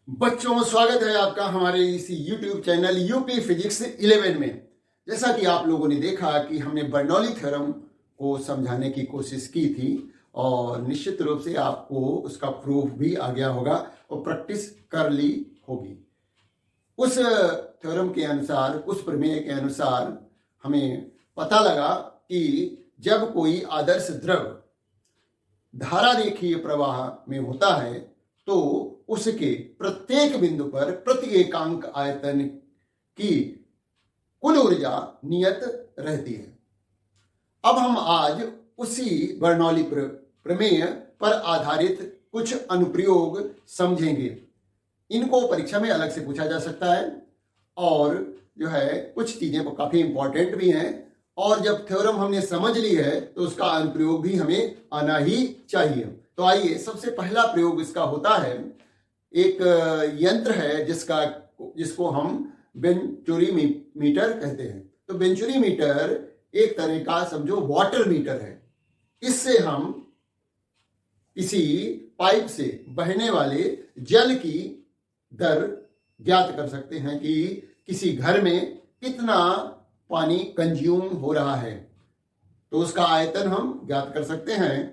बच्चों, स्वागत है आपका हमारे इस YouTube चैनल यूपी फिजिक्स 11 में। जैसा कि आप लोगों ने देखा कि हमने बर्नौली थ्योरम को समझाने की कोशिश की थी और निश्चित रूप से आपको उसका प्रूफ भी आ गया होगा और प्रैक्टिस कर ली होगी। उस थ्योरम के अनुसार, उस प्रमेय के अनुसार हमें पता लगा कि जब कोई आदर्श द्रव धारा रेखीय प्रवाह में होता है तो उसके प्रत्येक बिंदु पर प्रति एकांक आयतन की कुल ऊर्जा नियत रहती है। अब हम आज उसी बर्नौली प्रमेय पर आधारित कुछ अनुप्रयोग समझेंगे। इनको परीक्षा में अलग से पूछा जा सकता है और जो है कुछ चीजें काफी इंपॉर्टेंट भी हैं, और जब थ्योरम हमने समझ ली है तो उसका अनुप्रयोग भी हमें आना ही चाहिए। तो आइए, सबसे पहला प्रयोग इसका होता है, एक यंत्र है जिसको हम वेंचुरी मीटर कहते हैं। तो वेंचुरी मीटर एक तरह का समझो वाटर मीटर है। इससे हम किसी पाइप से बहने वाले जल की दर ज्ञात कर सकते हैं कि किसी घर में कितना पानी कंज्यूम हो रहा है। तो उसका आयतन हम ज्ञात कर सकते हैं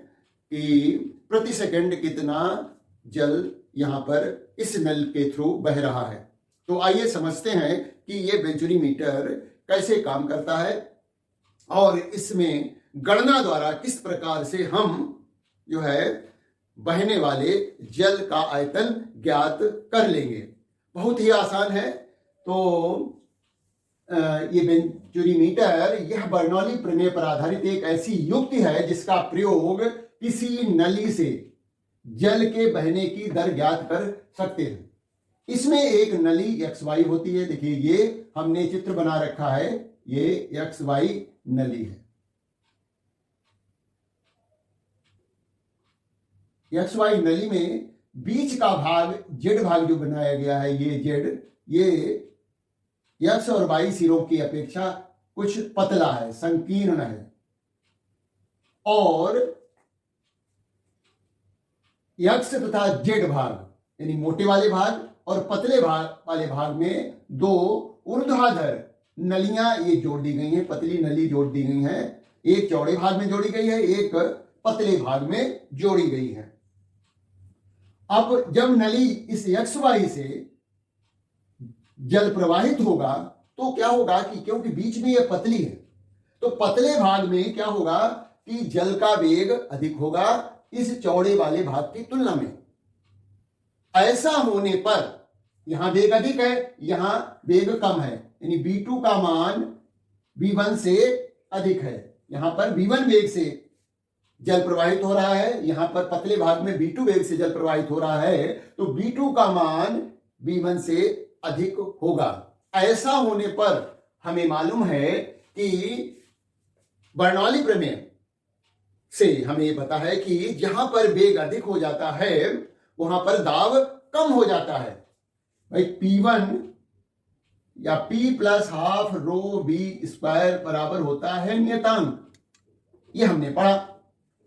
कि प्रति सेकंड कितना जल यहाँ पर इस नल के थ्रू बह रहा है। तो आइए समझते हैं कि ये वेंचुरी मीटर कैसे काम करता है और इसमें गणना द्वारा किस प्रकार से हम जो है बहने वाले जल का आयतन ज्ञात कर लेंगे। बहुत ही आसान है। तो ये वेंचुरी मीटर, यह बर्नौली प्रमेय पर आधारित एक ऐसी युक्ति है जिसका प्रयोग किसी नली से जल के बहने की दर ज्ञात कर सकते हैं। इसमें एक नली XY होती है। देखिए, ये हमने चित्र बना रखा है, ये XY नली है। XY नली में बीच का भाग Z भाग जो बनाया गया है, ये Z, ये X और Y सिरों की अपेक्षा कुछ पतला है, संकीर्ण है, और X तथा Z भाग यानी मोटे वाले भाग और पतले वाले भाग में दो ऊर्ध्वाधर नलियां ये जोड़ दी गई हैं, पतली नली जोड़ दी गई हैं। एक चौड़े भाग में जोड़ी गई है, एक पतले भाग में जोड़ी गई है। अब जब नली इस XY से जल प्रवाहित होगा तो क्या होगा कि क्योंकि बीच में यह पतली है तो पतले भाग में क्या होगा कि जल का वेग अधिक होगा इस चौड़े वाले भाग की तुलना में। ऐसा होने पर यहां वेग अधिक है, यहां वेग कम है, यानी V2 का मान V1 से अधिक है। यहां पर V1 वेग से जल प्रवाहित हो रहा है, यहां पर पतले भाग में V2 वेग से जल प्रवाहित हो रहा है, तो V2 का मान V1 से अधिक होगा। ऐसा होने पर हमें मालूम है कि बर्नौली प्रमेय से हमें यह पता है कि जहां पर वेग अधिक हो जाता है वहां पर दाब कम हो जाता है। भाई P1 या P प्लस हाफ रो V स्क्वायर बराबर होता है नियतांक। ये हमने पढ़ा,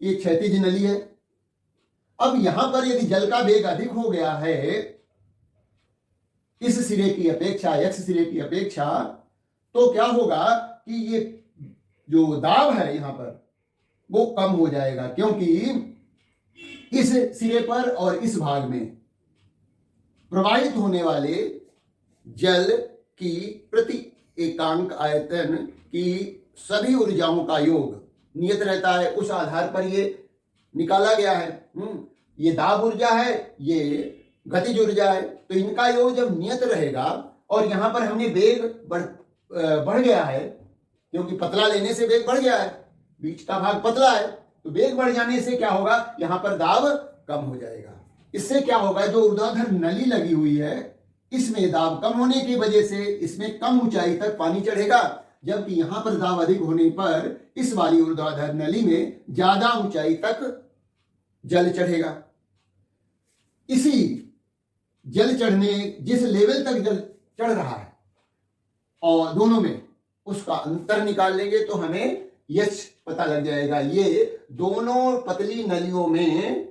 ये क्षैतिज नली है। अब यहां पर यदि जल का वेग अधिक हो गया है इस सिरे की अपेक्षा, X सिरे की अपेक्षा, तो क्या होगा कि ये जो दाब है यहां पर वो कम हो जाएगा, क्योंकि इस सिरे पर और इस भाग में प्रवाहित होने वाले जल की प्रति एकांक आयतन की सभी ऊर्जाओं का योग नियत रहता है। उस आधार पर ये निकाला गया है। ये दाब ऊर्जा है, ये गतिज ऊर्जा है, तो इनका योग जब नियत रहेगा और यहां पर हमने वेग बढ़ गया है, क्योंकि पतला लेने से वेग बढ़ गया है, बीच का भाग पतला है, तो वेग बढ़ जाने से क्या होगा, यहां पर दाब कम हो जाएगा। इससे क्या होगा, जो ऊर्ध्वाधर नली लगी हुई है इसमें दाब कम होने की वजह से इसमें कम ऊंचाई तक पानी चढ़ेगा, जबकि यहां पर दाब अधिक होने पर इस वाली ऊर्ध्वाधर नली में ज्यादा ऊंचाई तक जल चढ़ेगा। इसी जल चढ़ने, जिस लेवल तक जल चढ़ रहा है और दोनों में उसका अंतर निकाल लेंगे तो हमें यश पता लग जाएगा। ये दोनों पतली नलियों में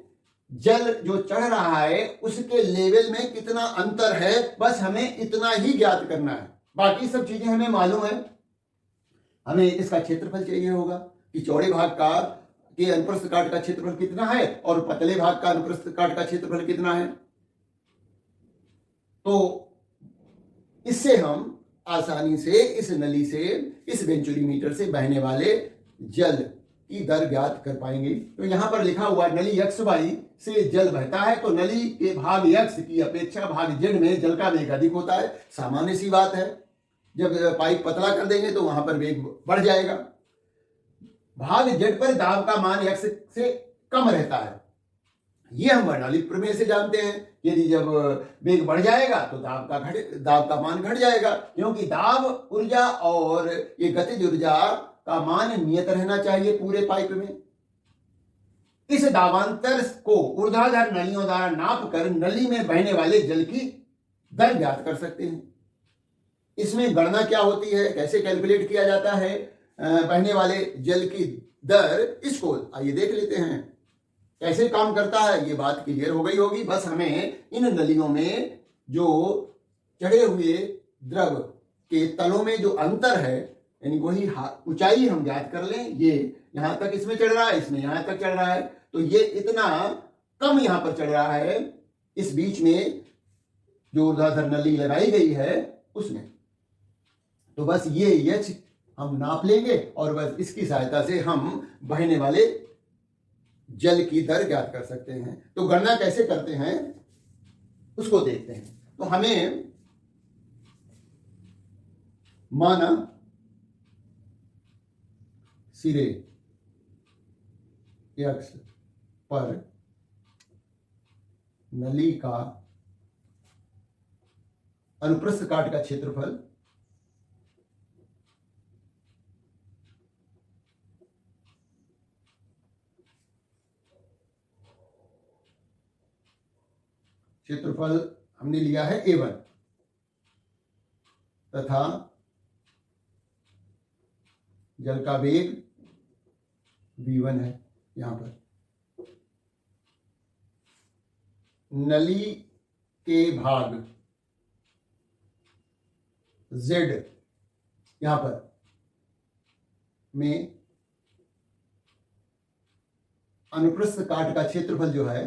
जल जो चढ़ रहा है उसके लेवल में कितना अंतर है, बस हमें इतना ही ज्ञात करना है। बाकी सब चीजें हमें मालूम है। हमें इसका क्षेत्रफल चाहिए होगा कि चौड़े भाग का के अनुप्रस्थ काट का क्षेत्रफल कितना है और पतले भाग का अनुप्रस्थ काट का क्षेत्रफल कितना है। तो इससे हम आसानी से इस नली से, इस वेंचुरीमीटर से बहने वाले जल की दर ज्ञात कर पाएंगे। तो यहां पर लिखा हुआ नली XY से जल बहता है, तो नली के भाग X की अपेक्षा भाग Z में जल का वेग अधिक होता है। सामान्य सी बात है, जब पाइप पतला कर देंगे तो वहां पर वेग बढ़ जाएगा। भाग Z पर दाब का मान X से कम रहता है, ये हम बर्नौली प्रमेय से जानते हैं। यदि जब वेग बढ़ जाएगा तो दाब का मान घट जाएगा, क्योंकि दाब ऊर्जा और ये गतिज ऊर्जा का मान नियत रहना चाहिए पूरे पाइप में। इस दाबांतर को ऊर्ध्वाधर नलियों द्वारा नाप कर नली में बहने वाले जल की दर ज्ञात कर सकते हैं। इसमें गणना क्या होती है, कैसे कैलकुलेट किया जाता है बहने वाले जल की दर, इसको आइए देख लेते हैं कैसे काम करता है। ये बात क्लियर हो गई होगी। बस हमें इन नलियों में जो चढ़े हुए द्रव के तलों में जो अंतर है, यानी वही ऊंचाई हम ज्ञात कर लें। ये यहां तक इसमें चढ़ रहा है, इसमें यहां तक चढ़ रहा है, तो ये इतना कम यहां पर चढ़ रहा है इस बीच में जो ऊर्ध्वाधर नली लगाई गई है उसमें। तो बस ये H हम नाप लेंगे और बस इसकी सहायता से हम बहने वाले जल की दर ज्ञात कर सकते हैं। तो गणना कैसे करते हैं उसको देखते हैं। तो हमें माना सिरे X पर नली का अनुप्रस्थ काट का क्षेत्रफल हमने लिया है A1 तथा जल का वेग V1 है। यहां पर नली के भाग Z यहां पर में अनुप्रस्थ काट का क्षेत्रफल जो है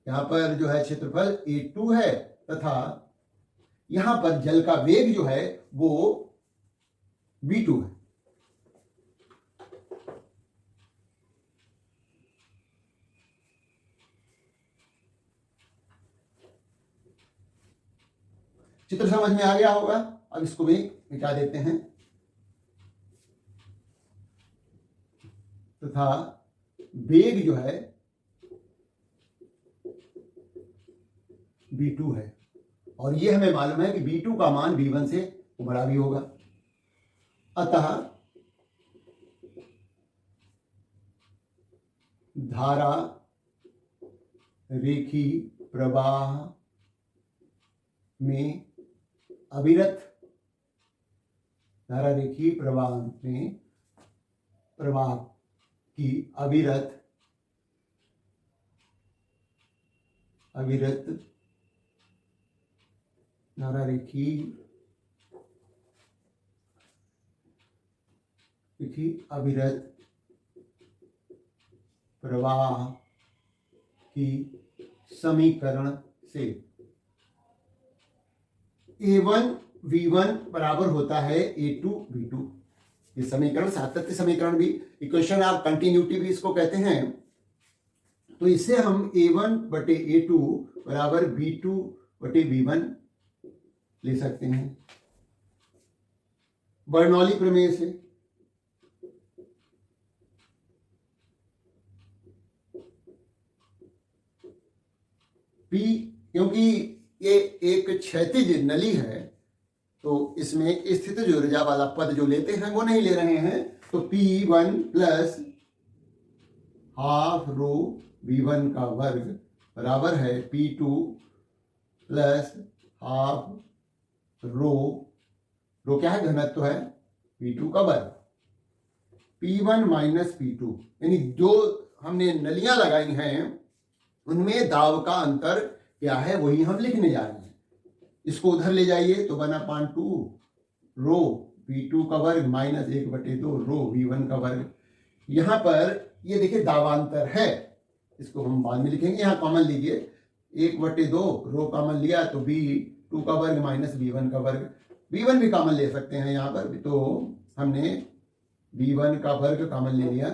यहां पर जो है क्षेत्रफल A2 है तथा यहां पर जल का वेग जो है वो V2 है। चित्र समझ में आ गया होगा। अब इसको भी मिटा देते हैं तथा वेग जो है V2 है और ये हमें मालूम है कि V2 का मान V1 से बड़ा भी होगा। अतः धारा रेखी प्रवाह में अविरत धारा रेखी प्रवाह में प्रवाह की अविरत धारा रेखी अविरत प्रवाह की समीकरण से A1 V1 बराबर होता है A2 V2। ये समीकरण सातत्य समीकरण भी, इक्वेशन ऑफ कंटिन्यूटी भी इसको कहते हैं। तो इससे हम A1 बटे A2 बराबर V2 बटे V1 ले सकते हैं बर्नौली प्रमेय से। P, क्योंकि ये एक क्षैतिज नली है तो इसमें स्थितिज ऊर्जा वाला पद जो लेते हैं वो नहीं ले रहे हैं। तो P1 प्लस हाफ रो V1 का वर्ग बराबर है P2 प्लस हाफ रो क्या है, घनत्व है V2 का वर्ग। P1 माइनस P2, यानी जो हमने नलियां लगाई हैं उनमें दाब का अंतर क्या है वही हम लिखने जा रहे हैं। इसको उधर ले जाइए तो बना 2 रो V2 का वर्ग माइनस 1/2 रो V1 का वर्ग। यहां पर ये देखिए दाबांतर है, इसको हम बाद में लिखेंगे। यहाँ कॉमन लीजिए, 1/2 रो कॉमन लिया तो V2 का वर्ग माइनस V1 का वर्ग। V1 भी कॉमन ले सकते हैं यहाँ पर, तो हमने V1 का वर्ग कॉमन ले लिया।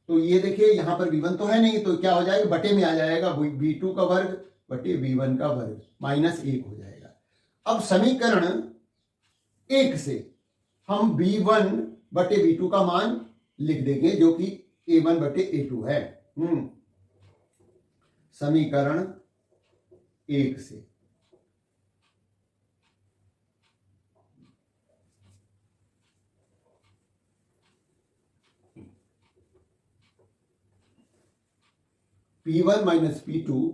तो ये देखिए यहाँ पर V1 तो है नहीं, तो क्या हो जाएगा, बटे में आ जाएगा, V2 का वर्ग बटे V1 का वर्ग माइनस 1 हो जाएगा। अब समीकरण 1 से हम V1 बटे V2 का मान लिख देंगे, जो कि A1 बटे A2 है। समीकरण 1 से P1 माइनस P2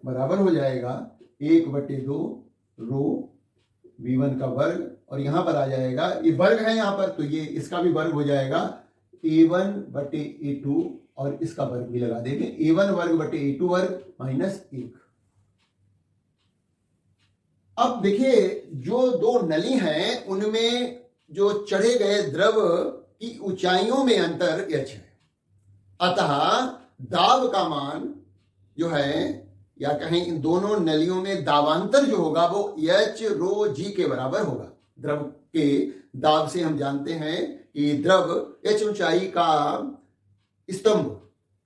बराबर हो जाएगा 1/2 रो V1 का वर्ग, और यहां पर आ जाएगा, ये वर्ग है यहां पर, तो ये इसका भी वर्ग हो जाएगा A1 बटे A2, और इसका वर्ग भी लगा देंगे, A1 वर्ग बटे A2 वर्ग माइनस 1। अब देखिए जो दो नली हैं उनमें जो चढ़े गए द्रव की ऊंचाइयों में अंतर h है, अतः दाब का मान जो है, या कहें इन दोनों नलियों में दाबांतर जो होगा वो H रो G के बराबर होगा। द्रव के दाब से हम जानते हैं कि द्रव H ऊंचाई का स्तंभ,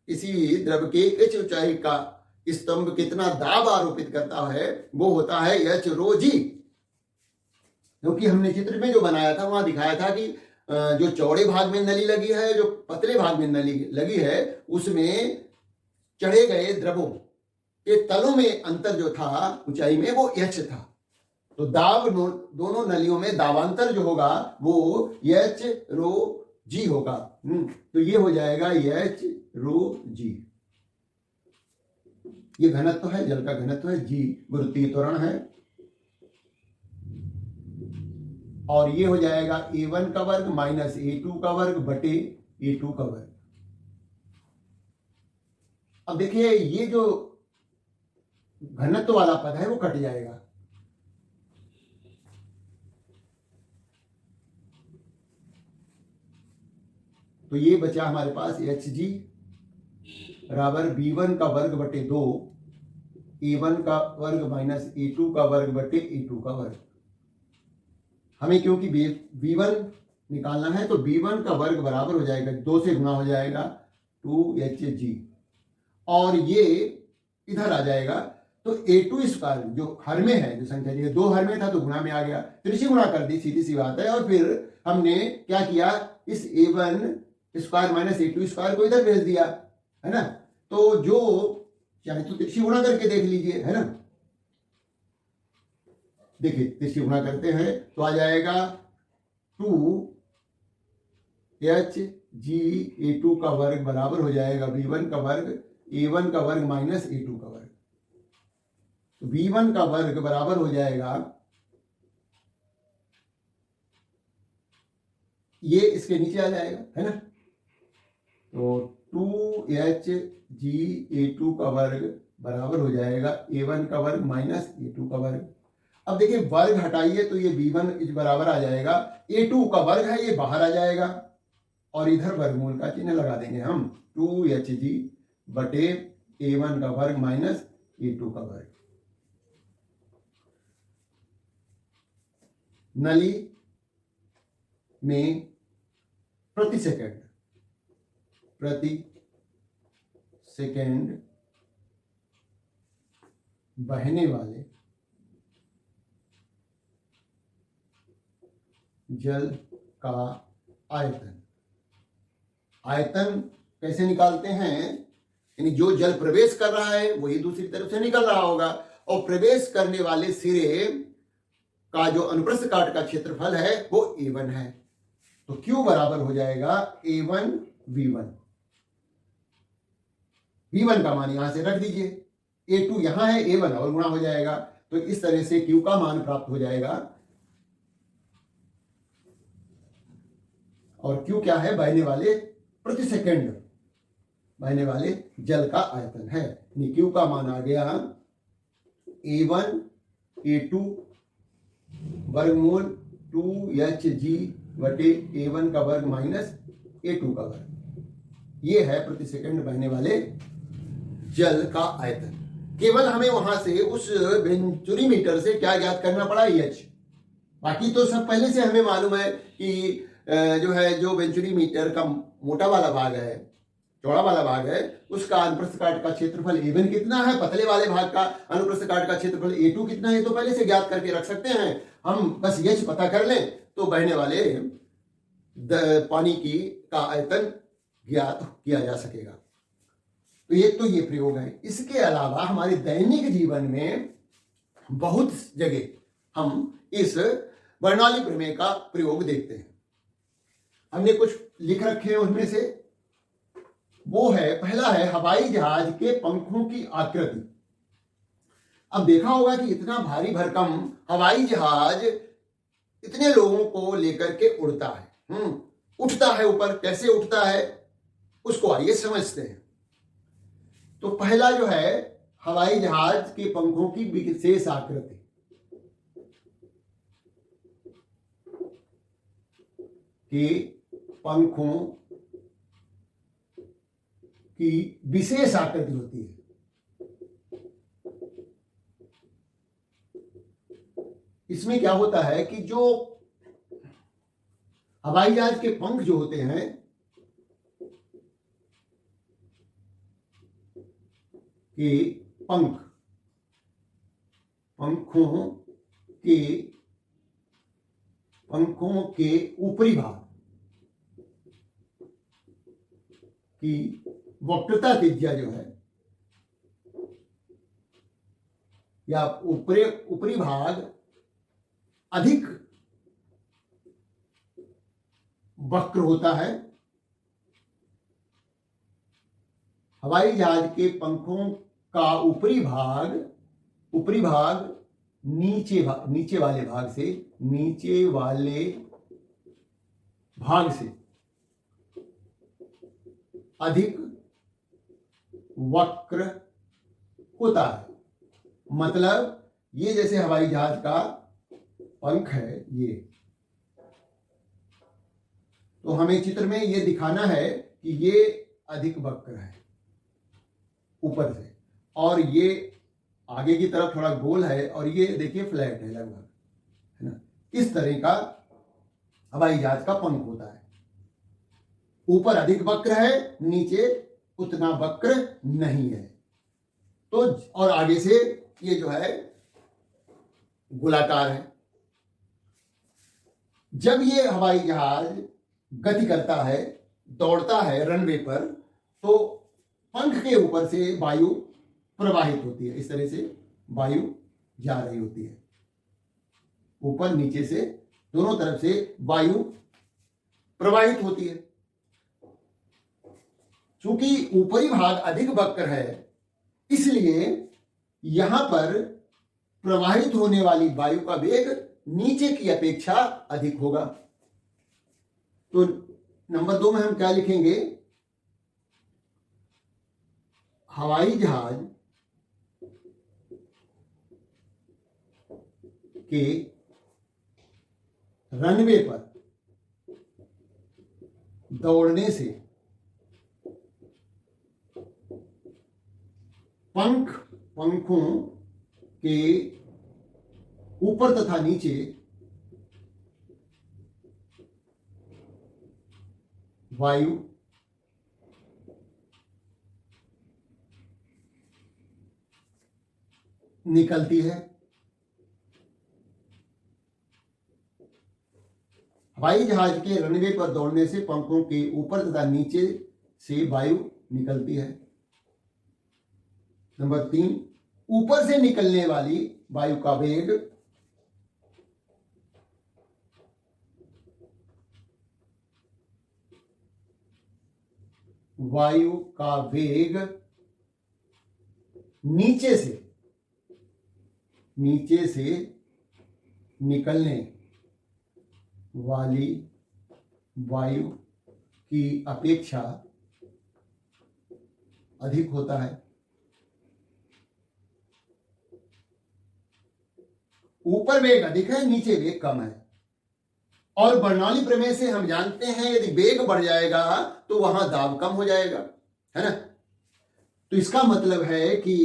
इसी द्रव के H ऊंचाई का स्तंभ कितना दाब आरोपित करता है वो होता है H रो G। क्योंकि हमने चित्र में जो बनाया था वहां दिखाया था कि जो चौड़े भाग में नली लगी है, जो पतले भाग में नली लगी है, उसमें चढ़े गए द्रवों के तलों में अंतर जो था ऊंचाई में वो H था। तो दाब दोनों नलियों में दाबांतर जो होगा वो H रो G होगा। तो ये हो जाएगा H रो G। ये घनत्व है, जल का घनत्व है, G गुरुत्वीय त्वरण है, और ये हो जाएगा A1 का वर्ग माइनस A2 का वर्ग बटे A2 का वर्ग। अब देखिए ये जो घनत्व वाला पद है वो कट जाएगा, तो ये बचा हमारे पास Hg बराबर B1 का वर्ग बटे 2 A1 का वर्ग माइनस A2 का वर्ग बटे A2 का वर्ग। हमें क्योंकि B1 निकालना है तो B1 का वर्ग बराबर हो जाएगा, 2 से गुना हो जाएगा 2Hg, और ये इधर आ जाएगा, तो A2 स्क्वायर जो हर में है, जो संख्या जी 2 हर में था तो गुणा में आ गया, त्रिशी गुणा कर दी, सीधी सी बात है। और फिर हमने क्या किया, इस A1 square minus A2 square को इधर भेज दिया, है ना। तो जो चाहे तो त्रिशी गुणा करके देख लीजिए, है ना। देखिए त्रिशी गुणा करते हैं तो आ जाएगा 2Hg A2 का वर्ग बराबर हो जाएगा B1 का वर्ग A1 का वर्ग माइनस A2 का वर्ग। तो V1 का वर्ग बराबर हो जाएगा, ये इसके नीचे आ जाएगा, है ना। तो 2Hg A2 का वर्ग बराबर हो जाएगा A1 का वर्ग माइनस A2 का वर्ग। अब देखिए वर्ग हटाइए तो ये B1 इस बराबर आ जाएगा, A2 का वर्ग है ये बाहर आ जाएगा, और इधर वर्गमूल का चिन्ह लगा देंगे हम, 2Hg बटे A1 का वर्ग माइनस A2 का वर्ग। नली में प्रति सेकंड बहने वाले जल का आयतन कैसे निकालते हैं, यानी जो जल प्रवेश कर रहा है वही दूसरी तरफ से निकल रहा होगा, और प्रवेश करने वाले सिरे का जो अनुप्रस्थ काट का क्षेत्रफल है वो A1 है। तो Q बराबर हो जाएगा A1 V1। V1 का मान यहां से रख दीजिए, A2 यहां है, A1 और गुणा हो जाएगा, तो इस तरह से Q का मान प्राप्त हो जाएगा और क्यू क्या है? बहने वाले प्रति सेकंड, बहने वाले जल का आयतन है। क्यू का मान आ गया A1 A2 वर्गमूल 2hg बटे A1 का वर्ग माइनस A2 का वर्ग। ये है प्रति सेकंड बहने वाले जल का आयतन। केवल हमें वहां से उस वेंचुरी मीटर से क्या ज्ञात करना पड़ा? H। बाकी तो सब पहले से हमें मालूम है कि जो है जो वेंचुरी मीटर का मोटा वाला भाग है, चौड़ा वाला भाग है, उसका अनुप्रस्थ काट का क्षेत्रफल A1 कितना है, पतले वाले भाग का अनुप्रस्थ काट का क्षेत्रफल A2 कितना है, तो पहले से ज्ञात करके रख सकते हैं। हम बस H पता कर लें तो बहने वाले पानी की का आयतन ज्ञात किया जा सकेगा। तो ये प्रयोग है। इसके अलावा हमारे दैनिक जीवन में बहुत जगह हम इस बर्नौली प्रमेय का प्रयोग देखते हैं। हमने कुछ लिख रखे हैं, उनमें से वो है, पहला है हवाई जहाज के पंखों की आकृति। अब देखा होगा कि इतना भारी भरकम हवाई जहाज इतने लोगों को लेकर के उड़ता है, उठता है ऊपर। कैसे उठता है उसको आइए समझते हैं। तो पहला जो है हवाई जहाज के पंखों की विशेष आकृति। कि पंखों की विशेष आकृति होती है। इसमें क्या होता है कि जो हवाई जहाज के पंख जो होते हैं, कि पंखों के ऊपरी भाग की वक्रता त्रिज्या जो है, या ऊपरी भाग अधिक वक्र होता है। हवाई जहाज के पंखों का ऊपरी भाग नीचे वाले भाग से अधिक वक्र होता है। मतलब ये जैसे हवाई जहाज का पंख है, ये तो हमें चित्र में ये दिखाना है कि ये अधिक वक्र है ऊपर से, और ये आगे की तरफ थोड़ा गोल है, और ये देखिए फ्लैट है लगभग, है ना। इस तरह का हवाई जहाज का पंख होता है। ऊपर अधिक वक्र है, नीचे उतना वक्र नहीं है। तो और आगे से ये जो है गोलाकार है। जब ये हवाई जहाज गति करता है, दौड़ता है रनवे पर, तो पंख के ऊपर से वायु प्रवाहित होती है। इस तरह से वायु जा रही होती है, ऊपर नीचे से दोनों तरफ से वायु प्रवाहित होती है। चूंकि ऊपरी भाग अधिक वक्र है, इसलिए यहां पर प्रवाहित होने वाली वायु का वेग नीचे की अपेक्षा अधिक होगा। तो नंबर 2 में हम क्या लिखेंगे? हवाई जहाज के रनवे पर दौड़ने से पंखों के ऊपर तथा नीचे वायु निकलती है। हवाई जहाज के रनवे पर दौड़ने से पंखों के ऊपर तथा नीचे से वायु निकलती है। नंबर 3, ऊपर से निकलने वाली वायु का वेग नीचे से निकलने वाली वायु की अपेक्षा अधिक होता है। ऊपर वेग अधिक है, नीचे वेग कम है। और बर्नौली प्रमेय से हम जानते हैं यदि वेग बढ़ जाएगा तो वहां दाब कम हो जाएगा, है ना। तो इसका मतलब है कि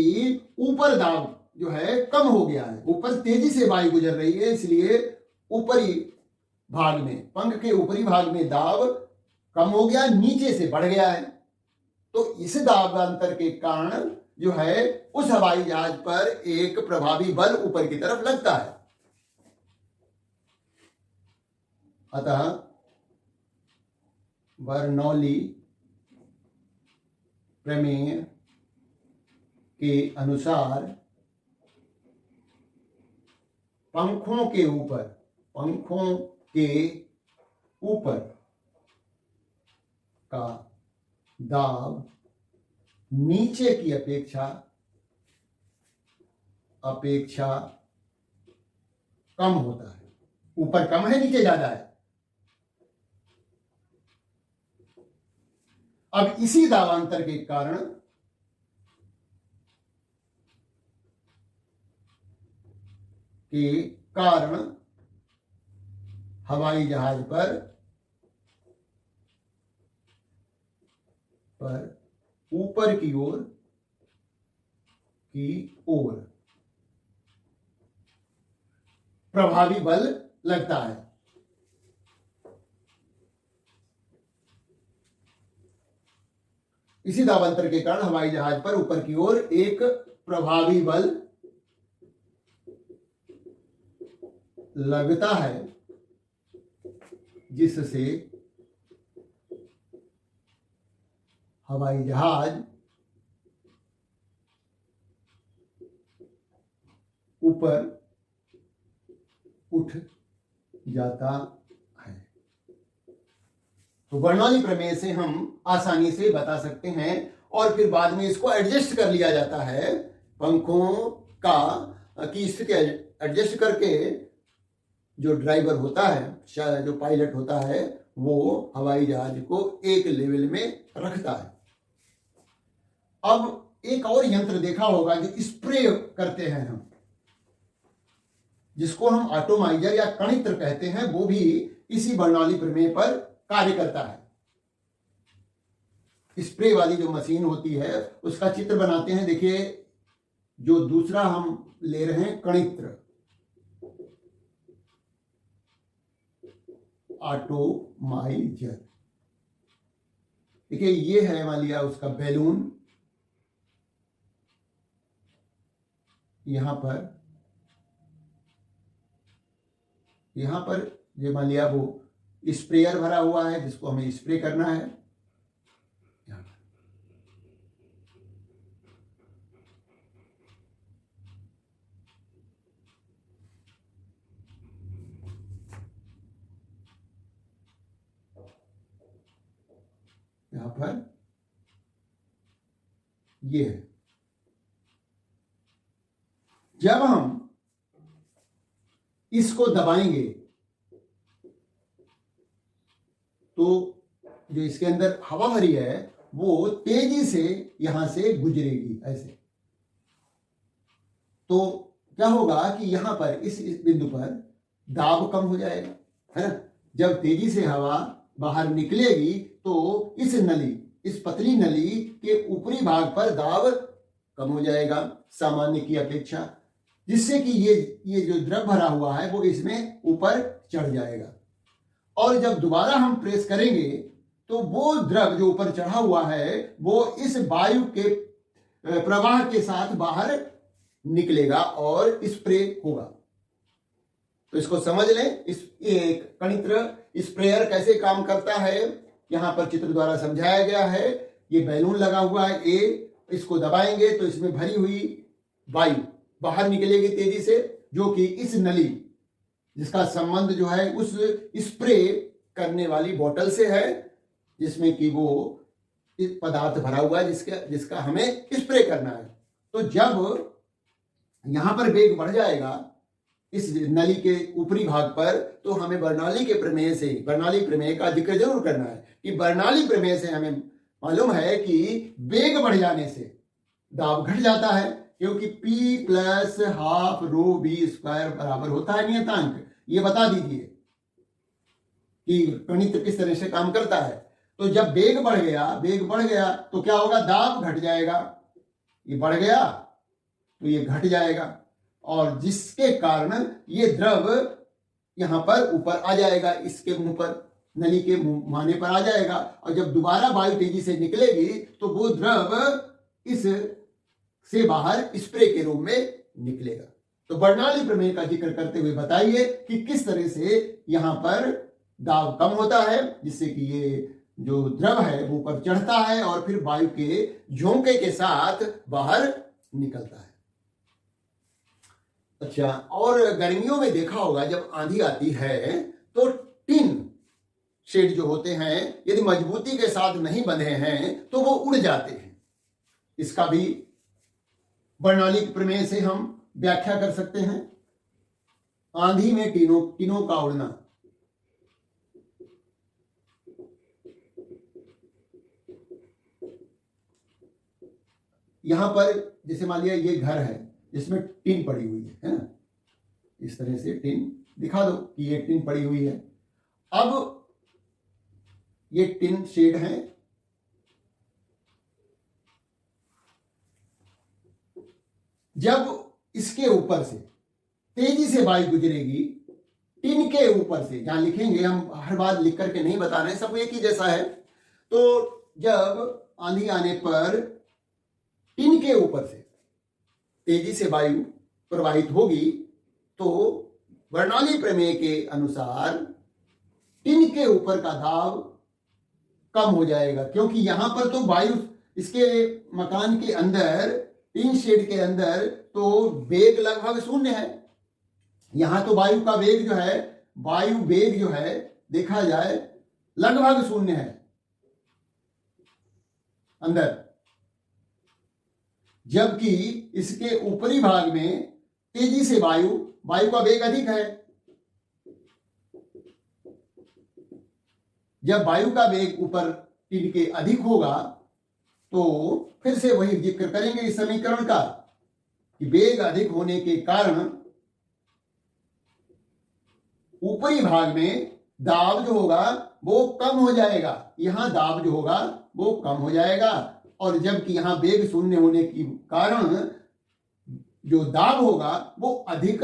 ऊपर दाब जो है कम हो गया है, ऊपर तेजी से वायु गुजर रही है, इसलिए ऊपरी भाग में, पंख के ऊपरी भाग में दाब कम हो गया, नीचे से बढ़ गया है। तो इस दाब अंतर के कारण जो है उस हवाई जहाज पर एक प्रभावी बल ऊपर की तरफ लगता है। अतः बर्नौली प्रमेय के अनुसार पंखों के ऊपर का दाब नीचे की अपेक्षा कम होता है। ऊपर कम है, नीचे ज्यादा है। अब इसी दाबांतर के कारण हवाई जहाज पर ऊपर की ओर प्रभावी बल लगता है। इसी दाबांतर के कारण हवाई जहाज पर ऊपर की ओर एक प्रभावी बल लगता है, जिससे हवाई जहाज ऊपर उठ जाता है। तो बर्नौली प्रमेय से हम आसानी से बता सकते हैं और फिर बाद में इसको एडजस्ट कर लिया जाता है। पंखों की स्थिति एडजस्ट करके जो ड्राइवर होता है, जो पायलट होता है, वो हवाई जहाज को एक लेवल में रखता है। अब एक और यंत्र देखा होगा जो स्प्रे करते हैं हम, जिसको हम एटोमाइजर या कणित्र कहते हैं, वो भी इसी बर्नौली प्रमेय पर कार्य करता है। स्प्रे वाली जो मशीन होती है उसका चित्र बनाते हैं। देखिए, जो दूसरा हम ले रहे हैं कणित्र, एटोमाइजर। देखिए, ये है मान लिया उसका बैलून, यहां पर जो मान लिया वो स्प्रेयर भरा हुआ है जिसको हमें स्प्रे करना है। यहां पर ये है। जब हम इसको दबाएंगे तो जो इसके अंदर हवा भरी है वो तेजी से यहां से गुजरेगी ऐसे। तो क्या होगा कि यहां पर इस बिंदु पर दाब कम हो जाएगा, है ना। जब तेजी से हवा बाहर निकलेगी तो इस पतली नली के ऊपरी भाग पर दाब कम हो जाएगा सामान्य की अपेक्षा, जिससे कि ये जो द्रव भरा हुआ है वो इसमें ऊपर चढ़ जाएगा। और जब दोबारा हम प्रेस करेंगे तो वो द्रव जो ऊपर चढ़ा हुआ है वो इस वायु के प्रवाह के साथ बाहर निकलेगा और स्प्रे होगा। तो इसको समझ लें, एक कणित्र स्प्रेयर कैसे काम करता है यहां पर चित्र द्वारा समझाया गया है। ये बैलून लगा हुआ है इसको दबाएंगे तो इसमें भरी हुई वायु बाहर निकलेगी तेजी से, जो कि इस नली जिसका संबंध जो है उस स्प्रे करने वाली बोतल से है, जिसमें कि वो पदार्थ भरा हुआ है जिसका हमें स्प्रे करना है। तो जब यहां पर वेग बढ़ जाएगा इस नली के ऊपरी भाग पर, तो हमें बर्नौली के प्रमेय से, बर्नौली प्रमेय का जिक्र जरूर करना है कि बर्नौली प्रमेय से हमें मालूम है कि वेग बढ़ जाने से दाब घट जाता है, क्योंकि P plus half rho b square बराबर होता है नियतांक। ये बता दीजिए कि गणित किस तरह से काम करता है। तो जब वेग बढ़ गया तो क्या होगा, दाब घट जाएगा। ये बढ़ गया तो ये घट जाएगा, और जिसके कारण ये द्रव यहां पर ऊपर आ जाएगा, इसके मुंह पर, नली के मुहाने पर आ जाएगा, और जब दोबारा वायु तेजी से निकलेगी तो वो द्रव इस से बाहर स्प्रे के रूप में निकलेगा। तो बर्नौली प्रमेय का जिक्र करते हुए बताइए कि किस तरह से यहां पर दाब कम होता है, जिससे कि ये जो द्रव है वो ऊपर चढ़ता है और फिर वायु के झोंके के साथ बाहर निकलता है। अच्छा, और गर्मियों में देखा होगा जब आंधी आती है तो टिन शेड जो होते हैं, यदि मजबूती के साथ नहीं बंधे हैं तो वो उड़ जाते हैं। इसका भी बर्नौली प्रमेय से हम व्याख्या कर सकते हैं। आंधी में टिनों का उड़ना। यहां पर जैसे मान लिया ये घर है जिसमें टिन पड़ी हुई है ना, इस तरह से टिन दिखा दो कि ये टिन पड़ी हुई है। अब ये टिन शेड है, जब इसके ऊपर से तेजी से वायु गुजरेगी, टिन के ऊपर से, जहां लिखेंगे हम हर बात लिख करके नहीं बता रहे, सब एक ही जैसा है। तो जब आंधी आने पर टिन के ऊपर से तेजी से वायु प्रवाहित होगी तो बर्नौली प्रमेय के अनुसार टिन के ऊपर का दाब कम हो जाएगा, क्योंकि यहां पर तो वायु इसके मकान के अंदर, टिन शेड के अंदर तो वेग लगभग शून्य है। यहां तो वायु का वेग जो है, वायु वेग जो है देखा जाए लगभग शून्य है अंदर, जबकि इसके ऊपरी भाग में तेजी से वायु का वेग अधिक है। जब वायु का वेग ऊपर टिन के अधिक होगा तो फिर से वही जिक्र करेंगे इस समीकरण का कि वेग अधिक होने के कारण ऊपरी भाग में दाब जो होगा वो कम हो जाएगा। यहां दाब जो होगा वो कम हो जाएगा, और जबकि यहां वेग शून्य होने के कारण जो दाब होगा वो अधिक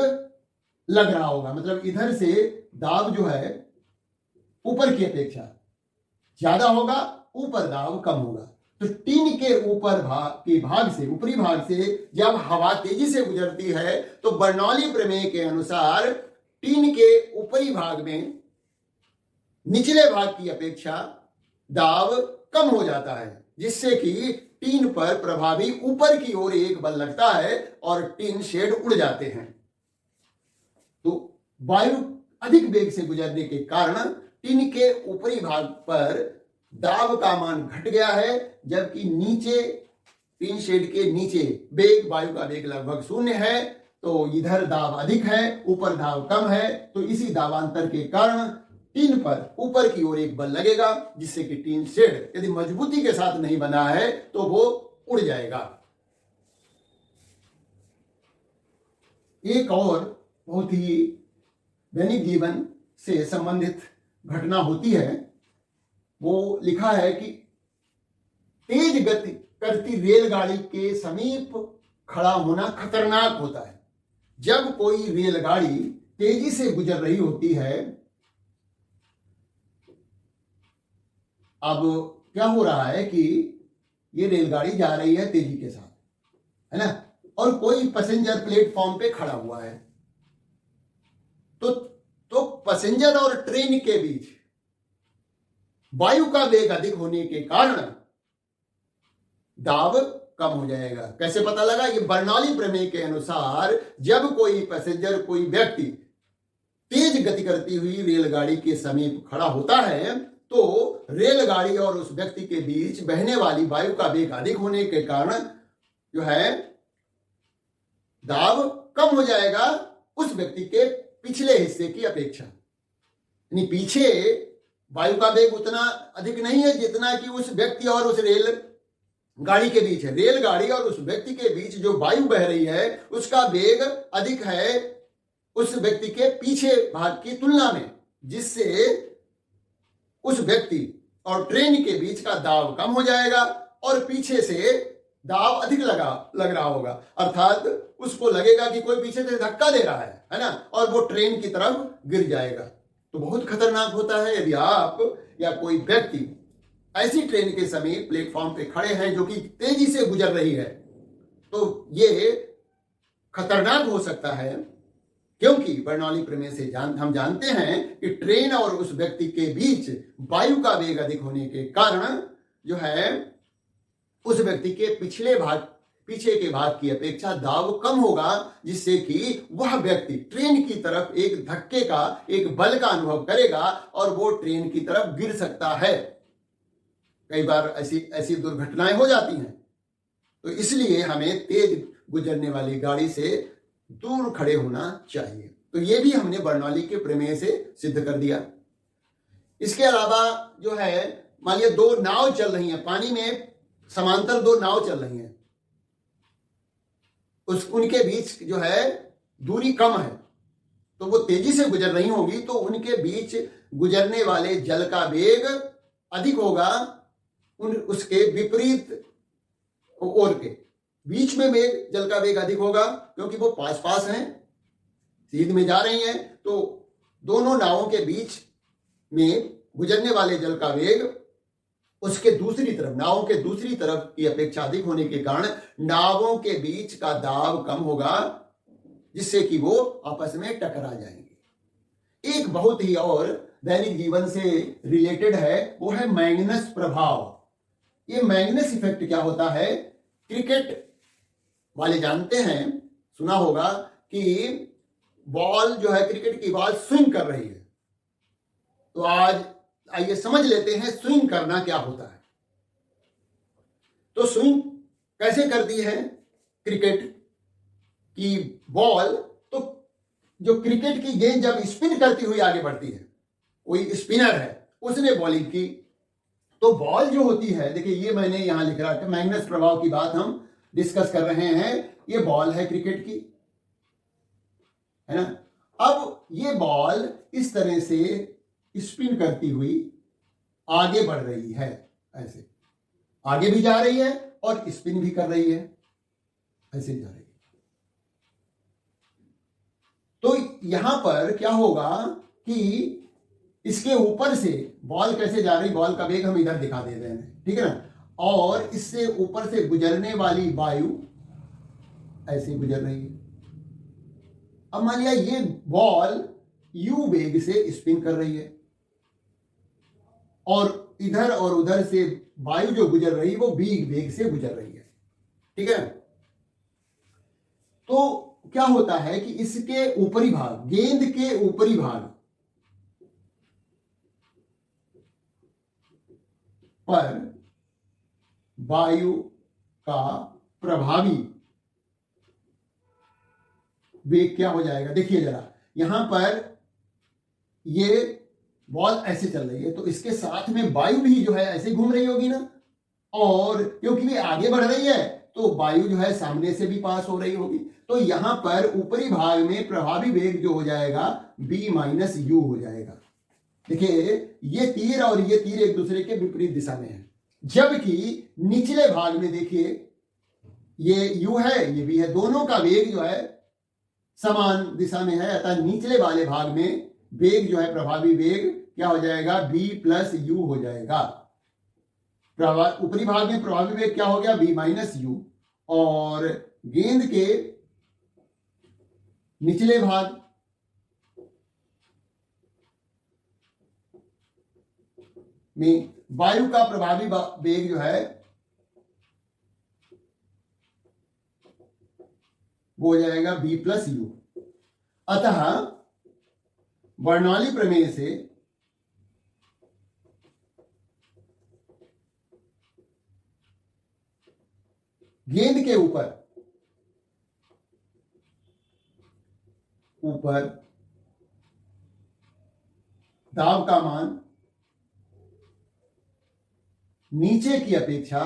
लग रहा होगा। मतलब इधर से दाब जो है ऊपर की अपेक्षा ज्यादा होगा, ऊपर दाब कम होगा। तो टिन के ऊपर भाग से, ऊपरी भाग से जब हवा तेजी से गुजरती है तो बर्नौली प्रमेय के अनुसार टिन के ऊपरी भाग में निचले भाग की अपेक्षा दाब कम हो जाता है, जिससे कि टिन पर प्रभावी ऊपर की ओर एक बल लगता है और टिन शेड उड़ जाते हैं। तो वायु अधिक वेग से गुजरने के कारण टिन के ऊपरी भाग पर दाब का मान घट गया है, जबकि नीचे टिन शेड के नीचे वेग, वायु का वेग लगभग शून्य है। तो इधर दाब अधिक है, ऊपर दाब कम है। तो इसी दाबांतर के कारण टिन पर ऊपर की ओर एक बल लगेगा, जिससे कि टिन शेड यदि मजबूती के साथ नहीं बना है तो वो उड़ जाएगा। एक और बहुत ही दैनिक जीवन से संबंधित घटना होती है। वो लिखा है कि तेज गति करती रेलगाड़ी के समीप खड़ा होना खतरनाक होता है। जब कोई रेलगाड़ी तेजी से गुजर रही होती है, अब क्या हो रहा है कि ये रेलगाड़ी जा रही है तेजी के साथ, है ना, और कोई पैसेंजर प्लेटफॉर्म पे खड़ा हुआ है, तो पैसेंजर और ट्रेन के बीच वायु का वेग अधिक होने के कारण दाब कम हो जाएगा। कैसे पता लगा? ये बर्नौली प्रमेय के अनुसार जब कोई पैसेंजर, कोई व्यक्ति तेज गति करती हुई रेलगाड़ी के समीप खड़ा होता है तो रेलगाड़ी और उस व्यक्ति के बीच बहने वाली वायु का वेग अधिक होने के कारण जो है दाब कम हो जाएगा, उस व्यक्ति के पिछले हिस्से की अपेक्षा। यानी पीछे वायु का वेग उतना अधिक नहीं है जितना कि उस व्यक्ति और उस रेल गाड़ी के बीच है। रेलगाड़ी और उस व्यक्ति के बीच जो वायु बह रही है उसका वेग अधिक है उस व्यक्ति के पीछे भाग की तुलना में, जिससे उस व्यक्ति और ट्रेन के बीच का दाब कम हो जाएगा और पीछे से दाब अधिक लग रहा होगा। अर्थात उसको लगेगा कि कोई पीछे से धक्का दे रहा है ना, और वो ट्रेन की तरफ गिर जाएगा। तो बहुत खतरनाक होता है यदि आप या कोई व्यक्ति ऐसी ट्रेन के समीप प्लेटफॉर्म पे खड़े हैं जो कि तेजी से गुजर रही है, तो ये खतरनाक हो सकता है, क्योंकि बर्नौली प्रमेय से हम जानते हैं कि ट्रेन और उस व्यक्ति के बीच वायु का वेग अधिक होने के कारण जो है उस व्यक्ति के पीछे के भाग की अपेक्षा दाब कम होगा, जिससे कि वह व्यक्ति ट्रेन की तरफ एक धक्के का, एक बल का अनुभव करेगा और वो ट्रेन की तरफ गिर सकता है। कई बार ऐसी दुर्घटनाएं हो जाती हैं, तो इसलिए हमें तेज गुजरने वाली गाड़ी से दूर खड़े होना चाहिए। तो ये भी हमने बर्नौली के प्रमेय से सिद्ध कर दिया। इसके अलावा जो है, मान लिया दो नाव चल रही हैं, पानी में समांतर दो नाव चल रही हैं, उनके बीच जो है दूरी कम है, तो वो तेजी से गुजर रही होंगी, तो उनके बीच गुजरने वाले जल का वेग अधिक होगा उसके विपरीत ओर के। बीच में वेग, जल का वेग अधिक होगा क्योंकि वो पास पास हैं, सीध में जा रही हैं, तो दोनों नावों के बीच में गुजरने वाले जल का वेग उसके दूसरी तरफ, नावों के दूसरी तरफ की अपेक्षा अधिक होने के कारण नावों के बीच का दाब कम होगा, जिससे कि वो आपस में टकरा जाएंगे। एक बहुत ही और दैनिक जीवन से रिलेटेड है, वो है मैग्नस प्रभाव। ये मैग्नस इफेक्ट क्या होता है? क्रिकेट वाले जानते हैं, सुना होगा कि बॉल जो है, क्रिकेट की बॉल स्विंग कर रही है। तो आज आइए समझ लेते हैं स्विंग करना क्या होता है। तो स्विंग कैसे करती है क्रिकेट की बॉल? तो जो क्रिकेट की गेंद जब स्पिन करती हुई आगे बढ़ती है, कोई स्पिनर है, उसने बॉलिंग की, तो बॉल जो होती है, देखिए ये मैंने यहां लिख रहा है, मैग्नस प्रभाव की बात हम डिस्कस कर रहे हैं। ये बॉल है क्रिकेट की, है ना। अब ये बॉल इस तरह से स्पिन करती हुई आगे बढ़ रही है, ऐसे आगे भी जा रही है और स्पिन भी कर रही है, ऐसे जा रही है। तो यहां पर क्या होगा कि इसके ऊपर से बॉल कैसे जा रही, बॉल का वेग हम इधर दिखा दे रहे हैं, ठीक है ना, और इससे ऊपर से गुजरने वाली वायु ऐसे गुजर रही है। अब मान लिया ये बॉल यू वेग से स्पिन कर रही है और इधर और उधर से वायु जो गुजर रही है वो बी वेग से गुजर रही है, ठीक है। तो क्या होता है कि इसके ऊपरी भाग, गेंद के ऊपरी भाग पर वायु का प्रभावी वेग क्या हो जाएगा? देखिए जरा, यहां पर ये बॉल ऐसे चल रही है, तो इसके साथ में वायु भी जो है ऐसे घूम रही होगी ना, और क्योंकि ये आगे बढ़ रही है तो वायु जो है सामने से भी पास हो रही होगी। तो यहां पर ऊपरी भाग में प्रभावी वेग जो हो जाएगा b माइनस यू हो जाएगा। देखिए ये तीर और ये तीर एक दूसरे के विपरीत दिशा में है, जबकि निचले भाग में देखिए ये u है, ये b है, दोनों का वेग जो है समान दिशा में है, अतः निचले वाले भाग में वेग जो है, प्रभावी वेग क्या हो जाएगा? b प्लस यू हो जाएगा। ऊपरी भाग में प्रभावी वेग क्या हो गया? b माइनस यू, और गेंद के निचले भाग में वायु का प्रभावी वेग जो है वो हो जाएगा b प्लस यू। अतः बर्नौली प्रमेय से गेंद के ऊपर ऊपर दाब का मान नीचे की अपेक्षा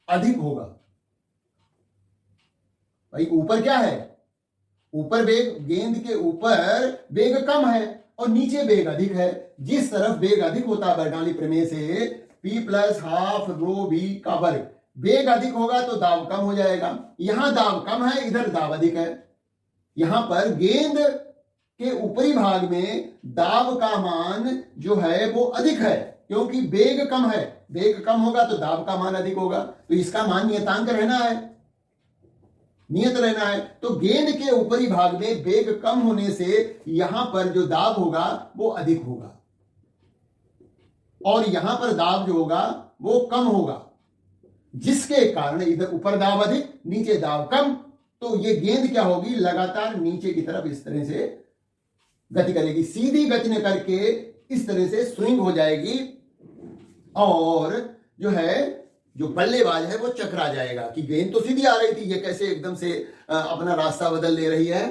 अधिक होगा। भाई ऊपर क्या है, ऊपर वेग, गेंद के ऊपर वेग कम है और नीचे वेग अधिक है। जिस तरफ वेग अधिक होता है बर्नौली प्रमेय से P plus half rho b का वर्ग, वेग अधिक होगा तो दाब कम हो जाएगा। यहां दाब कम है, इधर दाब अधिक है। यहां पर गेंद के ऊपरी भाग में दाब का मान जो है वो अधिक है, क्योंकि वेग कम है। वेग कम होगा तो दाब का मान अधिक होगा, तो इसका मान नियतांक रहना है, नियत रहना है। तो गेंद के ऊपरी भाग में वेग कम होने से यहां पर जो दाब होगा वो अधिक होगा, और यहां पर दाब जो होगा वो कम होगा, जिसके कारण इधर ऊपर दाब अधिक, नीचे दाब कम। तो ये गेंद क्या होगी, लगातार नीचे की तरफ इस तरह से गति करेगी, सीधी गति न करके इस तरह से स्विंग हो जाएगी, और जो है जो बल्लेबाज है वो चकरा जाएगा कि गेंद तो सीधी आ रही थी, ये कैसे एकदम से अपना रास्ता बदल ले रही है।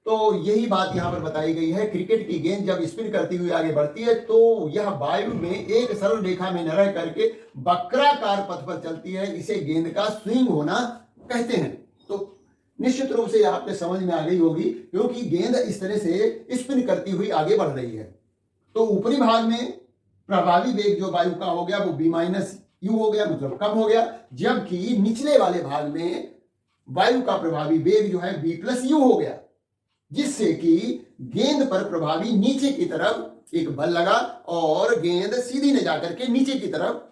तो यही बात यहां पर बताई गई है। क्रिकेट की गेंद जब स्पिन करती हुई आगे बढ़ती है तो यह वायु में एक सरल रेखा में न रह करके वक्राकार पथ पर चलती है, इसे गेंद का स्विंग होना कहते हैं। तो निश्चित रूप से आपके समझ में आ गई होगी, क्योंकि गेंद इस तरह से स्पिन करती हुई आगे बढ़ रही है। तो ऊपरी भाग में प्रभावी वेग जो वायु का हो गया वो B माइनस यू हो गया, मतलब कम हो गया, जबकि निचले वाले भाग में वायु का प्रभावी वेग जो है B प्लस यू हो गया, जिससे कि गेंद पर प्रभावी नीचे की तरफ एक बल लगा और गेंद सीधी न जाकर के नीचे की तरफ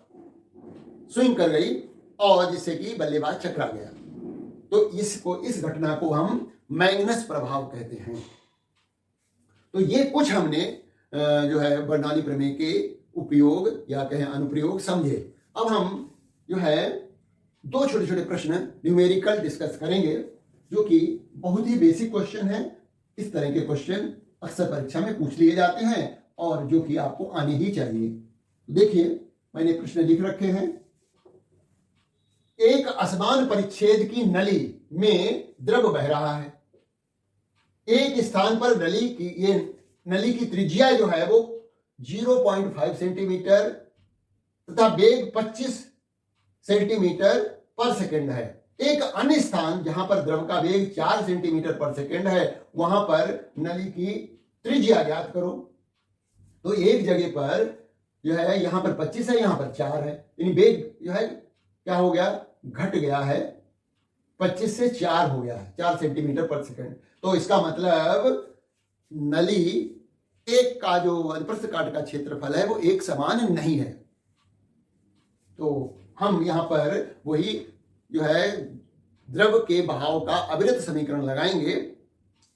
स्विंग कर गई, और जिससे कि बल्लेबाज चकरा गया। तो इस घटना को हम मैग्नस प्रभाव कहते हैं। तो ये कुछ हमने जो है बर्नौली प्रमेय के उपयोग या कहें अनुप्रयोग समझे। अब हम जो है दो छोटे छोटे प्रश्न न्यूमेरिकल डिस्कस करेंगे, जो कि बहुत ही बेसिक क्वेश्चन है। इस तरह के क्वेश्चन अक्सर परीक्षा में पूछ लिए जाते हैं और जो कि आपको आने ही चाहिए। देखिए मैंने प्रश्न लिख रखे हैं। एक असमान परिच्छेद की नली में द्रव बह रहा है। एक स्थान पर नली की त्रिज्या जो है वो 0.5 सेंटीमीटर तथा वेग 25 सेंटीमीटर पर सेकंड है। एक अन्य स्थान जहां पर द्रव का वेग 4 सेंटीमीटर पर सेकंड है, वहां पर नली की त्रिज्या ज्ञात करो। तो एक जगह पर जो है यहां पर 25 है, यहां पर 4 है, यानी वेग जो है क्या हो गया, घट गया है, 25 से 4 हो गया है, 4 सेंटीमीटर पर सेकंड। तो इसका मतलब नली एक का जो अनुप्रस्थ काट का क्षेत्रफल है वो एक समान नहीं है। तो हम यहां पर वही जो है द्रव के बहाव का अविरत समीकरण लगाएंगे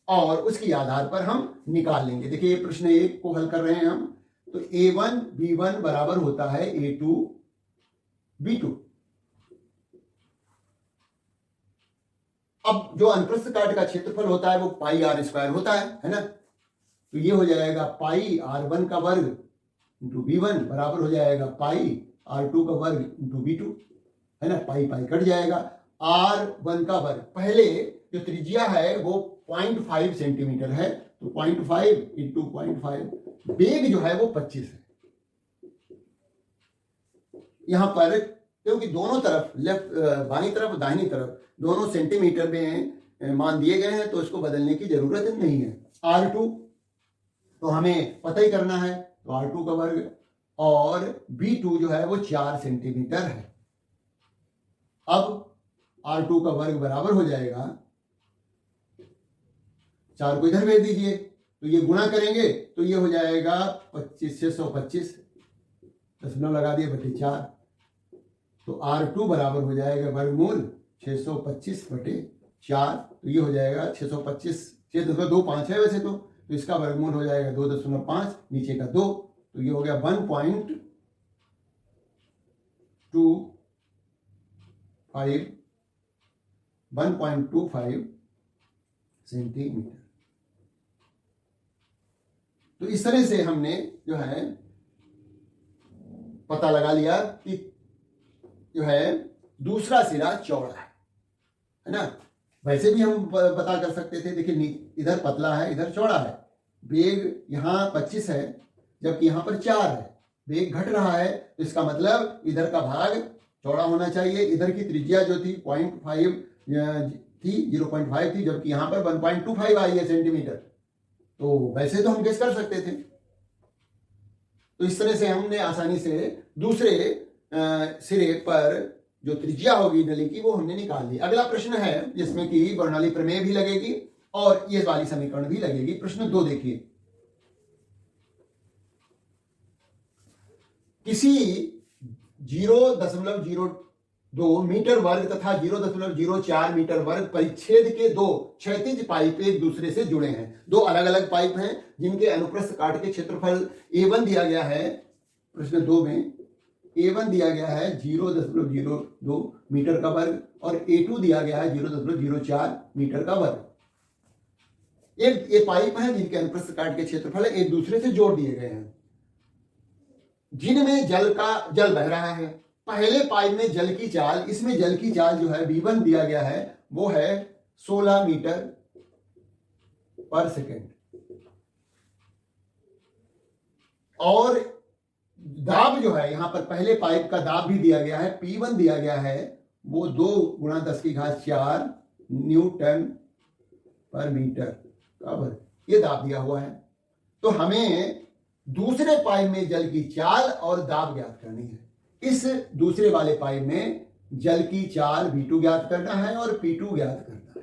और उसके आधार पर हम निकाल लेंगे। देखिए प्रश्न 1 को हल कर रहे हैं हम। तो A1 B1 बराबर होता है A2 B2। अब जो अनुप्रस्थ काट का क्षेत्रफल होता है वो पाई आर स्क्वायर होता है ना। तो ये हो जाएगा पाई R1 का वर्ग इंटू B1 बराबर हो जाएगा पाई R2 का वर्ग इंटू B2, है ना। पाई पाई कट जाएगा। R1 का वर्ग, पहले जो त्रिज्या है वो 0.5 सेंटीमीटर है, तो 0.5 इंटू 0.5, वेग जो है वो 25 है। यहां पर क्योंकि दोनों तरफ लेफ्ट बाईं तरफ दाहिनी तरफ दोनों सेंटीमीटर में मान दिए गए हैं, तो इसको बदलने की जरूरत नहीं है। R2 तो हमें पता ही करना है, तो R2 का वर्ग, और B2 जो है वो 4 सेंटीमीटर है। अब R2 का वर्ग बराबर हो जाएगा, 4 को इधर भेज दीजिए, तो ये गुणा करेंगे तो ये हो जाएगा 25 से 125, दशमलव लगा दिए बटे 4, तो R2 बराबर हो जाएगा वर्गमूल 625 बटे 4। तो ये हो जाएगा 625, 6.25 है वैसे तो इसका वर्गमूल हो जाएगा 2.5, नीचे का 2, तो ये हो गया 1.25 सेंटीमीटर। तो इस तरह से हमने जो है पता लगा लिया कि जो है दूसरा सिरा चौड़ा है ना। वैसे भी हम पता कर सकते थे, देखिए इधर पतला है इधर चौड़ा है। वेग यहाँ 25 है जबकि यहाँ पर 4 है। वेग घट रहा है तो इसका मतलब इधर का भाग चौड़ा होना चाहिए। इधर की त्रिज्या जो थी 0.5 थी, 0.5 थी, जबकि यहाँ पर 1.25 आई है सेंटीमीटर। तो वैसे तो हम गेस कर सकते थे। तो इस तरह से हमने आसानी से दूसरे सिरे पर जो त्रिज्या होगी नली की वो हमने निकाल ली। अगला प्रश्न है जिसमें कि बर्नौली प्रमेय भी लगेगी और ये वाली समीकरण भी लगेगी। प्रश्न 2 देखिए, किसी 0.02 मीटर वर्ग तथा 0.04 मीटर वर्ग परिच्छेद के 2 क्षैतिज पाइप एक दूसरे से जुड़े हैं। 2 अलग अलग पाइप हैं जिनके अनुप्रस्थ काट के क्षेत्रफल A1 दिया गया है। प्रश्न 2 में A1 दिया गया है 0.02 मीटर का वर्ग और A2 दिया गया है 0.04 मीटर का वर्ग। ये पाइप हैं जिनके अनुप्रस्थ काट के क्षेत्रफल एक दूसरे से जोड़ दिए गए हैं, जिनमें जल बह रहा है। पहले पाइप में जल की चाल, इसमें जल की चाल जो है V1 दिया गया है वो है 16 मीटर पर सेकेंड और दाब जो है यहां पर पहले पाइप का दाब भी दिया गया है, P1 दिया गया है वो 2 × 10⁴ न्यूटन पर मीटर का वर्ग, ये दाब दिया हुआ है। तो हमें दूसरे पाइप में जल की चाल और दाब ज्ञात करनी है। इस दूसरे वाले पाइप में जल की चाल V2 ज्ञात करना है और P2 ज्ञात करना है।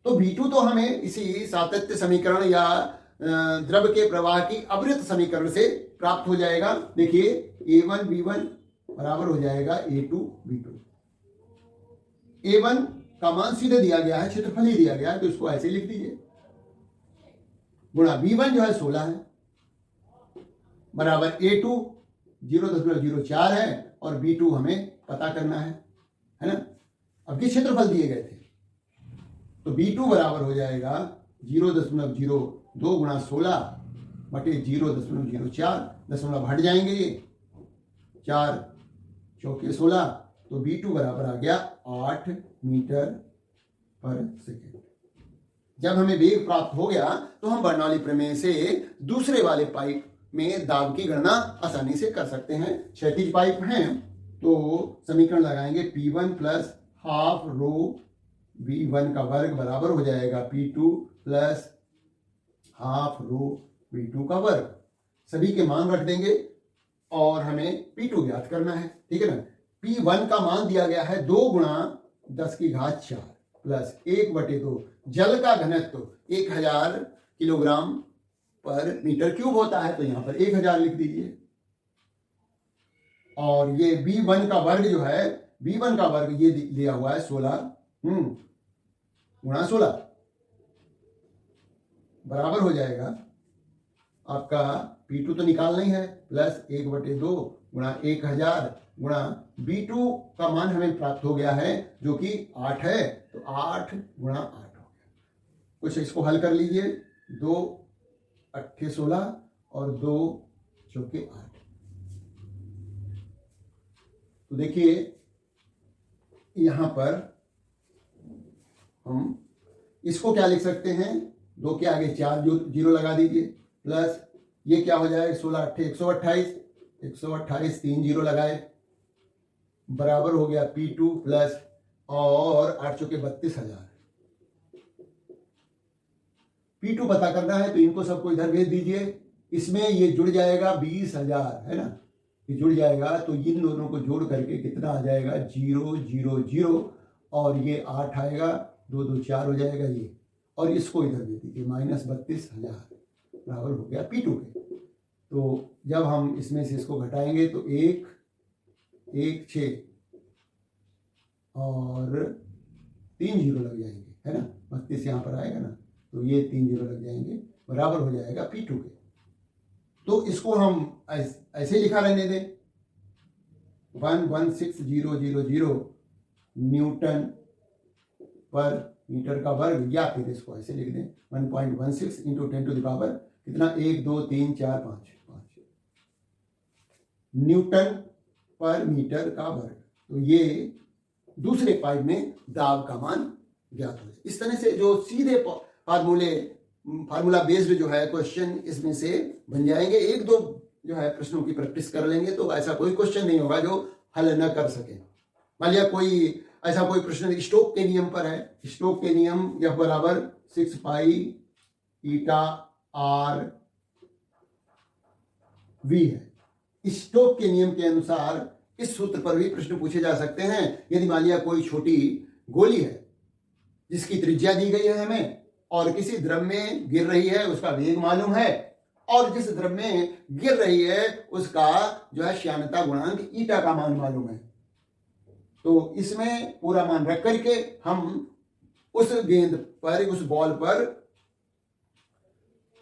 तो V2 तो हमें इसी सातत्य समीकरण या द्रव के प्रवाह की अवृत समीकरण से प्राप्त हो जाएगा। देखिए A1 V1 बराबर हो जाएगा A2 V2। A1 का मान सीधे दिया गया है, क्षेत्रफल ही दिया गया है, तो इसको ऐसे लिख दीजिए, गुणा V1 जो है 16 है बराबर A2 0.04 है और B2 हमें पता करना है ना। अब ये क्षेत्रफल दिए गए थे तो B2 बराबर हो जाएगा 0.02 × 16 बटे 0.04, दशमलव हट जाएंगे ये, 4 चौके 16, तो B2 बराबर आ गया 8 मीटर पर सेकेंड। जब हमें वेग प्राप्त हो गया तो हम बर्नौली प्रमेय से दूसरे वाले पाइप में दाब की गणना आसानी से कर सकते हैं। क्षैतिज पाइप हैं तो समीकरण लगाएंगे P1 प्लस हाफ रो V1 का वर्ग बराबर हो जाएगा P2 प्लस हाफ रो V2 का वर्ग। सभी के मान रख देंगे और हमें P2 ज्ञात करना है, ठीक है ना। P1 का मान दिया गया है 2 × 10⁴ प्लस 1/2। जल का घनत्व 1000 किलोग्राम पर मीटर क्यूब होता है तो यहां पर 1000 लिख दीजिए। और ये V1 का वर्ग जो है, V1 का वर्ग ये दिया हुआ है 16 × 16 बराबर हो जाएगा आपका P2 तो निकालना ही है, प्लस 1/2 × 1000 गुणा B2 का मान हमें प्राप्त हो गया है जो कि 8 है, तो 8 × 8 हो गया। कुछ इसको हल कर लीजिए, 2 8 16 और 2 चौके 8। तो देखिए यहां पर हम इसको क्या लिख सकते हैं, 2 के आगे 4 जीरो लगा दीजिए, प्लस ये क्या हो जाएगा 16 8 128 3 जीरो लगाए बराबर हो गया P2 प्लस और 8 चौके 32,000। P2 पता करना है तो इनको सबको इधर भेज दीजिए। इसमें ये जुड़ जाएगा 20,000 है ना, ये जुड़ जाएगा तो इन दोनों को जोड़ करके कितना आ जाएगा 0 0 0 और ये 8 आएगा, 2 2 4 हो जाएगा ये, और इसको इधर भेज दीजिए -32,000 बराबर हो गया P2 के। तो जब हम इसमें से इसको घटाएंगे तो 1 1 6 और 3 जीरो लग जाएंगे है ना, 32 यहाँ पर आएगा ना, तो ये 3 जीरो लग जाएंगे बराबर हो जाएगा P2 के। तो इसको हम ऐसे लिखा रहने दें 116,000 न्यूटन पर मीटर का वर्ग, या फिर इसको ऐसे लिख दें 1.16 × 10⁻⁴ कितना 1 2 3 4 5 न्यूटन पर मीटर का वर्ग। तो ये दूसरे पाइप में दाब का मान ज्ञात हो जाए। इस तरह से जो सीधे फार्मूला बेस्ड जो है क्वेश्चन इसमें से बन जाएंगे। एक दो जो है प्रश्नों की प्रैक्टिस कर लेंगे तो ऐसा कोई क्वेश्चन नहीं होगा जो हल न कर सके। मान लिया ऐसा कोई प्रश्न स्टोक के नियम पर है। स्टोक के नियम F बराबर 6 पाई ईटा आर वी है। स्टोक के नियम के अनुसार इस सूत्र पर भी प्रश्न पूछे जा सकते हैं। यदि मान लिया कोई छोटी गोली है जिसकी त्रिज्या दी गई है हमें और किसी द्रव में गिर रही है, उसका वेग मालूम है, और जिस द्रव में गिर रही है उसका जो है श्यानता गुणांक ईटा का मान मालूम है, तो इसमें पूरा मान रख करके हम उस गेंद पर, उस बॉल पर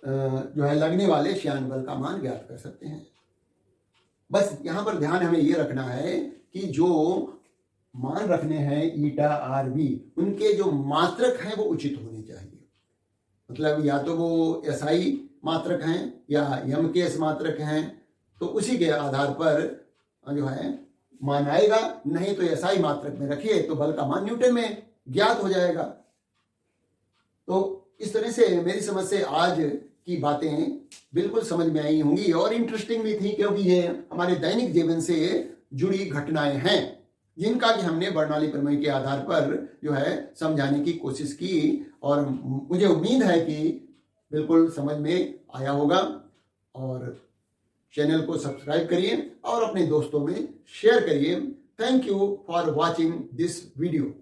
जो है लगने वाले श्यान बल का मान ज्ञात कर सकते हैं। बस यहां पर ध्यान हमें यह रखना है कि जो मान रखने हैं ईटा आर वी, उनके जो मात्रक हैं वो उचित होने चाहिए। मतलब या तो वो एसआई मात्रक हैं या यम के एस मात्रक हैं, तो उसी के आधार पर जो है मान आएगा। नहीं तो एसआई मात्रक में रखिए तो बल का मान न्यूटन में ज्ञात हो जाएगा। तो इस तरह से मेरी समझ से आज की बातें बिल्कुल समझ में आई होंगी और इंटरेस्टिंग भी थी, क्योंकि ये हमारे दैनिक जीवन से जुड़ी घटनाएं हैं जिनका कि हमने बर्नौली प्रमेय के आधार पर जो है समझाने की कोशिश की, और मुझे उम्मीद है कि बिल्कुल समझ में आया होगा। और चैनल को सब्सक्राइब करिए और अपने दोस्तों में शेयर करिए। Thank you for watching this video.